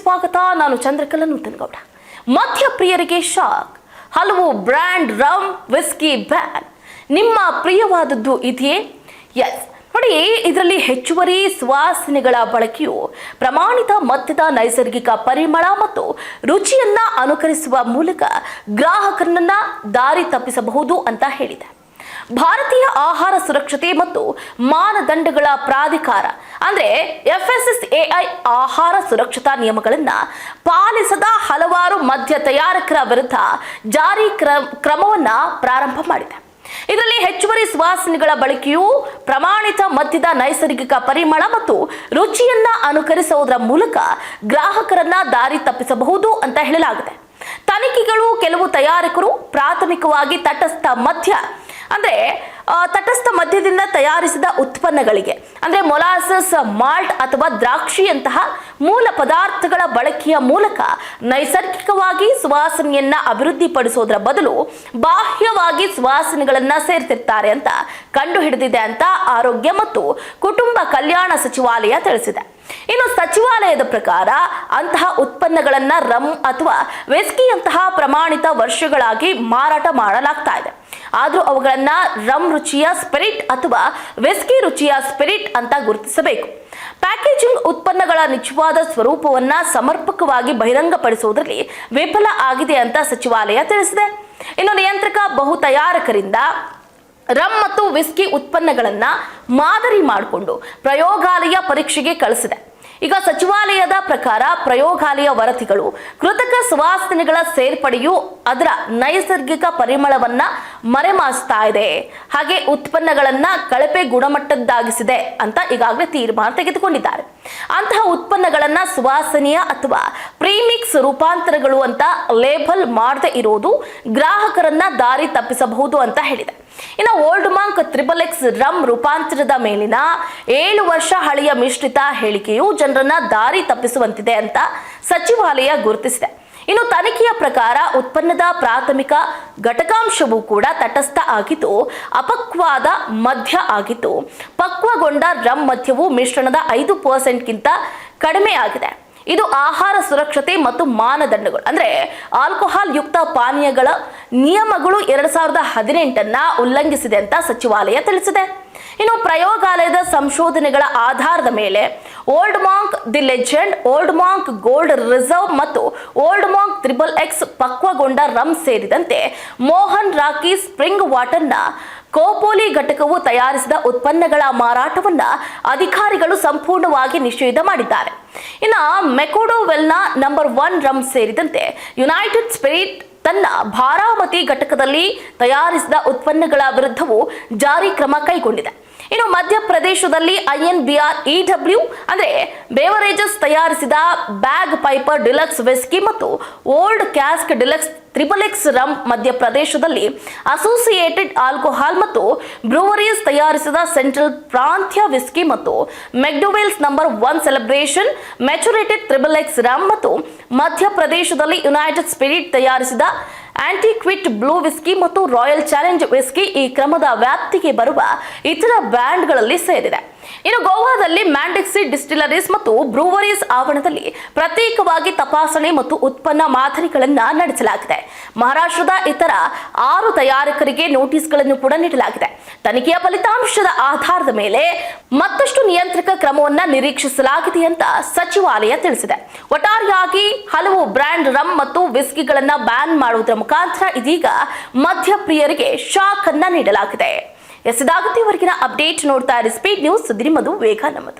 ಸ್ವಾಗತ. ನಾನು ಚಂದ್ರಕಲಾ ನೂತನಗೌಡ. ಮದ್ಯಪ್ರಿಯರಿಗೆ ಶಾಕ್. ಹಲವು ಬ್ರ್ಯಾಂಡ್ ರಮ್ ವಿಸ್ಕಿ ಬ್ಯಾನ್. ನಿಮ್ಮ ಪ್ರಿಯವಾದದ್ದು ಇದೆಯೇ? ಎಸ್ ನೋಡಿ, ಇದರಲ್ಲಿ ಹೆಚ್ಚುವರಿ ಸುವಾಸನೆಗಳ ಬಳಕೆಯು ಪ್ರಮಾಣಿತ ಮದ್ಯದ ನೈಸರ್ಗಿಕ ಪರಿಮಳ ಮತ್ತು ರುಚಿಯನ್ನ ಅನುಕರಿಸುವ ಮೂಲಕ ಗ್ರಾಹಕರನ್ನ ದಾರಿ ತಪ್ಪಿಸಬಹುದು ಅಂತ ಹೇಳಿದೆ. ಭಾರತೀಯ ಆಹಾರ ಸುರಕ್ಷತೆ ಮತ್ತು ಮಾನದಂಡಗಳ ಪ್ರಾಧಿಕಾರ ಅಂದ್ರೆ FSSAI ಆಹಾರ ಸುರಕ್ಷತಾ ನಿಯಮಗಳನ್ನ ಪಾಲಿಸದ ಹಲವಾರು ಮದ್ಯ ತಯಾರಕರ ವಿರುದ್ಧ ಜಾರಿ ಕ್ರಮವನ್ನ ಪ್ರಾರಂಭ ಮಾಡಿದೆ. ಇದರಲ್ಲಿ ಹೆಚ್ಚುವರಿ ಸುವಾಸನೆಗಳ ಬಳಕೆಯು ಪ್ರಮಾಣಿತ ಮದ್ಯದ ನೈಸರ್ಗಿಕ ಪರಿಮಳ ಮತ್ತು ರುಚಿಯನ್ನ ಅನುಕರಿಸುವುದರ ಮೂಲಕ ಗ್ರಾಹಕರನ್ನ ದಾರಿ ತಪ್ಪಿಸಬಹುದು ಅಂತ ಹೇಳಲಾಗಿದೆ. ತನಿಖೆಗಳು ಕೆಲವು ತಯಾರಕರು ಪ್ರಾಥಮಿಕವಾಗಿ ತಟಸ್ಥ ಮದ್ಯದಿಂದ ತಯಾರಿಸಿದ ಉತ್ಪನ್ನಗಳಿಗೆ ಅಂದ್ರೆ ಮೊಲಾಸಸ್, ಮಾಲ್ಟ್ ಅಥವಾ ದ್ರಾಕ್ಷಿಯಂತಹ ಮೂಲ ಪದಾರ್ಥಗಳ ಬಳಕೆಯ ಮೂಲಕ ನೈಸರ್ಗಿಕವಾಗಿ ಸುವಾಸನೆಯನ್ನ ಅಭಿವೃದ್ಧಿಪಡಿಸೋದ್ರ ಬದಲು ಬಾಹ್ಯವಾಗಿ ಸುವಾಸನೆಗಳನ್ನ ಸೇರ್ತಿರ್ತಾರೆ ಅಂತ ಕಂಡು ಹಿಡಿದಿದೆ ಅಂತ ಆರೋಗ್ಯ ಮತ್ತು ಕುಟುಂಬ ಕಲ್ಯಾಣ ಸಚಿವಾಲಯ ತಿಳಿಸಿದೆ. ಇನ್ನು ಸಚಿವಾಲಯದ ಪ್ರಕಾರ ಅಂತಹ ಉತ್ಪನ್ನಗಳನ್ನ ರಮ್ ಅಥವಾ ವಿಸ್ಕಿಯಂತಹ ಪ್ರಮಾಣಿತ ವರ್ಷಗಳಾಗಿ ಮಾರಾಟ ಮಾಡಲಾಗ್ತಾ ಇದೆ. ಆದ್ರೂ ಅವುಗಳನ್ನ ರಮ್ ರುಚಿಯ ಸ್ಪಿರಿಟ್ ಅಥವಾ ವಿಸ್ಕಿ ರುಚಿಯ ಸ್ಪಿರಿಟ್ ಅಂತ ಗುರುತಿಸಬೇಕು. ಪ್ಯಾಕೇಜಿಂಗ್ ಉತ್ಪನ್ನಗಳ ನಿಜವಾದ ಸ್ವರೂಪವನ್ನ ಸಮರ್ಪಕವಾಗಿ ಬಹಿರಂಗಪಡಿಸುವುದರಲ್ಲಿ ವಿಫಲ ಆಗಿದೆ ಅಂತ ಸಚಿವಾಲಯ ತಿಳಿಸಿದೆ. ಇನ್ನು ನಿಯಂತ್ರಕ ಬಹು ತಯಾರಕರಿಂದ ರಮ್ ಮತ್ತು ವಿಸ್ಕಿ ಉತ್ಪನ್ನಗಳನ್ನ ಮಾದರಿ ಮಾಡಿಕೊಂಡು ಪ್ರಯೋಗಾಲಯ ಪರೀಕ್ಷೆಗೆ ಕಳಿಸಿದೆ. ಈಗ ಸಚಿವಾಲಯದ ಪ್ರಕಾರ ಪ್ರಯೋಗಾಲಯ ವರದಿಗಳು ಕೃತಕ ಸುವಾಸನೆಗಳ ಸೇರ್ಪಡೆಯು ಅದರ ನೈಸರ್ಗಿಕ ಪರಿಮಳವನ್ನ ಮರೆಮಾಚ್ತಾ ಇದೆ, ಹಾಗೆ ಉತ್ಪನ್ನಗಳನ್ನ ಕಳಪೆ ಗುಣಮಟ್ಟದ್ದಾಗಿಸಿದೆ ಅಂತ ಈಗಾಗಲೇ ತೀರ್ಮಾನ ತೆಗೆದುಕೊಂಡಿದ್ದಾರೆ. ಅಂತಹ ಉತ್ಪನ್ನಗಳನ್ನ ಸುವಾಸನೆಯ ಅಥವಾ ಪ್ರೀಮಿಕ್ಸ್ ರೂಪಾಂತರಗಳು ಅಂತ ಲೇಬಲ್ ಮಾಡದೆ ಇರೋದು ಗ್ರಾಹಕರನ್ನ ದಾರಿ ತಪ್ಪಿಸಬಹುದು ಅಂತ ಹೇಳಿದೆ. ಇನ್ನು ಓಲ್ಡ್ ಮಾಂಕ್ XXX ರಮ್ ರೂಪಾಂತರದ ಮೇಲಿನ 7 ವರ್ಷ ಹಳೆಯ ಮಿಶ್ರಿತ ಹೇಳಿಕೆಯು ಜನರನ್ನ ದಾರಿ ತಪ್ಪಿಸುವಂತಿದೆ ಅಂತ ಸಚಿವಾಲಯ ಗುರುತಿಸಿದೆ. ಇನ್ನು ತನಿಖೆಯ ಪ್ರಕಾರ ಉತ್ಪನ್ನದ ಪ್ರಾಥಮಿಕ ಘಟಕಾಂಶವೂ ಕೂಡ ತಟಸ್ಥ ಆಗಿದ್ದು ಅಪಕ್ವಾದ ಮದ್ಯ ಆಗಿದ್ದು ಪಕ್ವಗೊಂಡ ರಮ್ ಮದ್ಯವು ಮಿಶ್ರಣದ 5% ಕಡಿಮೆ ಆಗಿದೆ. ಇದು ಆಹಾರ ಸುರಕ್ಷತೆ ಮತ್ತು ಮಾನದಂಡಗಳು ಅಂದ್ರೆ ಆಲ್ಕೋಹಾಲ್ ಯುಕ್ತ ಪಾನೀಯಗಳ ನಿಯಮಗಳು 2018 ಉಲ್ಲಂಘಿಸಿದೆ ಅಂತ ಸಚಿವಾಲಯ ತಿಳಿಸಿದೆ. ಇನ್ನು ಪ್ರಯೋಗಾಲಯದ ಸಂಶೋಧನೆಗಳ ಆಧಾರದ ಮೇಲೆ old monk the legend, old monk gold reserve ಮತ್ತು ಓಲ್ಡ್ ಮಾಂಕ್ XXX ಪಕ್ವಗೊಂಡ ರಮ್ ಸೇರಿದಂತೆ ಮೋಹನ್ ರಾಕಿ ಸ್ಪ್ರಿಂಗ್ ವಾಟರ್ನ ಕೋಪೋಲಿ ಘಟಕವು ತಯಾರಿಸಿದ ಉತ್ಪನ್ನಗಳ ಮಾರಾಟವನ್ನ ಅಧಿಕಾರಿಗಳು ಸಂಪೂರ್ಣವಾಗಿ ನಿಷೇಧ ಮಾಡಿದ್ದಾರೆ. ಇನ್ನು ಮೆಕೋಡೋವೆಲ್ನ ನಂಬರ್ 1 ರಮ್ ಸೇರಿದಂತೆ ಯುನೈಟೆಡ್ ಸ್ಪಿರಿಟ್ ತನ್ನ ಬಾರಾಮತಿ ಘಟಕದಲ್ಲಿ ತಯಾರಿಸಿದ ಉತ್ಪನ್ನಗಳ ವಿರುದ್ಧವೂ ಜಾರಿ ಕ್ರಮ ಕೈಗೊಂಡಿದೆ. ಇನ್ನು ಮಧ್ಯಪ್ರದೇಶದಲ್ಲಿ INBR-EW ಅಂದ್ರೆ ಬೇವರೇಜಸ್ ತಯಾರಿಸಿದ ಬ್ಯಾಗ್ ಪೈಪರ್ ಡಿಲಕ್ಸ್ ವಿಸ್ಕಿ ಮತ್ತು ಓಲ್ಡ್ ಕ್ಯಾಸ್ಕ್ ಡಿಲಕ್ಸ್ XXX ರಮ್ ಮಧ್ಯಪ್ರದೇಶದಲ್ಲಿ ಅಸೋಸಿಯೇಟೆಡ್ ಆಲ್ಕೋಹಾಲ್ ಮತ್ತು ಬ್ರೂವರೀಸ್ ತಯಾರಿಸಿದ ಸೆಂಟ್ರಲ್ ಪ್ರಾಂತ್ಯ ವಿಸ್ಕಿ ಮತ್ತು ಮೆಕ್ಡೊವೆಲ್ಸ್ ನಂಬರ್ 1 ಸೆಲೆಬ್ರೇಷನ್ ಮೆಚುರೇಟೆಡ್ XXX ರಮ್ ಮತ್ತು ಮಧ್ಯಪ್ರದೇಶದಲ್ಲಿ ಯುನೈಟೆಡ್ ಸ್ಪಿರಿಟ್ ತಯಾರಿಸಿದ ಆಂಟಿಕ್ವಿಟ್ ಬ್ಲೂ ವಿಸ್ಕಿ ಮತ್ತು ರಾಯಲ್ ಚಾಲೆಂಜ್ ವಿಸ್ಕಿ ಈ ಕ್ರಮದ ವ್ಯಾಪ್ತಿಗೆ ಬರುವ ಇತರ ಬ್ರ್ಯಾಂಡ್ಗಳಲ್ಲಿ ಸೇರಿದೆ. ಇನ್ನು ಗೋವಾದಲ್ಲಿ ಮ್ಯಾಂಡಿಕ್ಸಿ ಡಿಸ್ಟಿಲರೀಸ್ ಮತ್ತು ಬ್ರೂವರೀಸ್ ಆವರಣದಲ್ಲಿ ಪ್ರತ್ಯೇಕವಾಗಿ ತಪಾಸಣೆ ಮತ್ತು ಉತ್ಪನ್ನ ಮಾದರಿಗಳನ್ನ ನಡೆಸಲಾಗಿದೆ. ಮಹಾರಾಷ್ಟ್ರದ ಇತರ 6 ತಯಾರಕರಿಗೆ ನೋಟಿಸ್ಗಳನ್ನು ಕೂಡ ನೀಡಲಾಗಿದೆ. ತನಿಖೆಯ ಫಲಿತಾಂಶದ ಆಧಾರದ ಮೇಲೆ ಮತ್ತಷ್ಟು ನಿಯಂತ್ರಕ ಕ್ರಮವನ್ನ ನಿರೀಕ್ಷಿಸಲಾಗಿದೆ ಅಂತ ಸಚಿವಾಲಯ ತಿಳಿಸಿದೆ. ಒಟ್ಟಾರೆಯಾಗಿ ಹಲವು ಬ್ರ್ಯಾಂಡ್ ರಮ್ ಮತ್ತು ವಿಸ್ಕಿಗಳನ್ನ ಬ್ಯಾನ್ ಮಾಡುವುದರ ಮುಖಾಂತರ ಇದೀಗ ಮದ್ಯಪ್ರಿಯರಿಗೆ ಶಾಕ್ ಅನ್ನ ನೀಡಲಾಗಿದೆ. ಇದಾಗುತ್ತೆವರೆಗಿನ ಅಪ್ಡೇಟ್ ನೋಡ್ತಾ ಇರಿ ಸ್ಪೀಡ್ ನ್ಯೂಸ್. ಸುದ್ದಿ ನಿಮ್ಮದು, ವೇಗ ನಮ್ಮದು.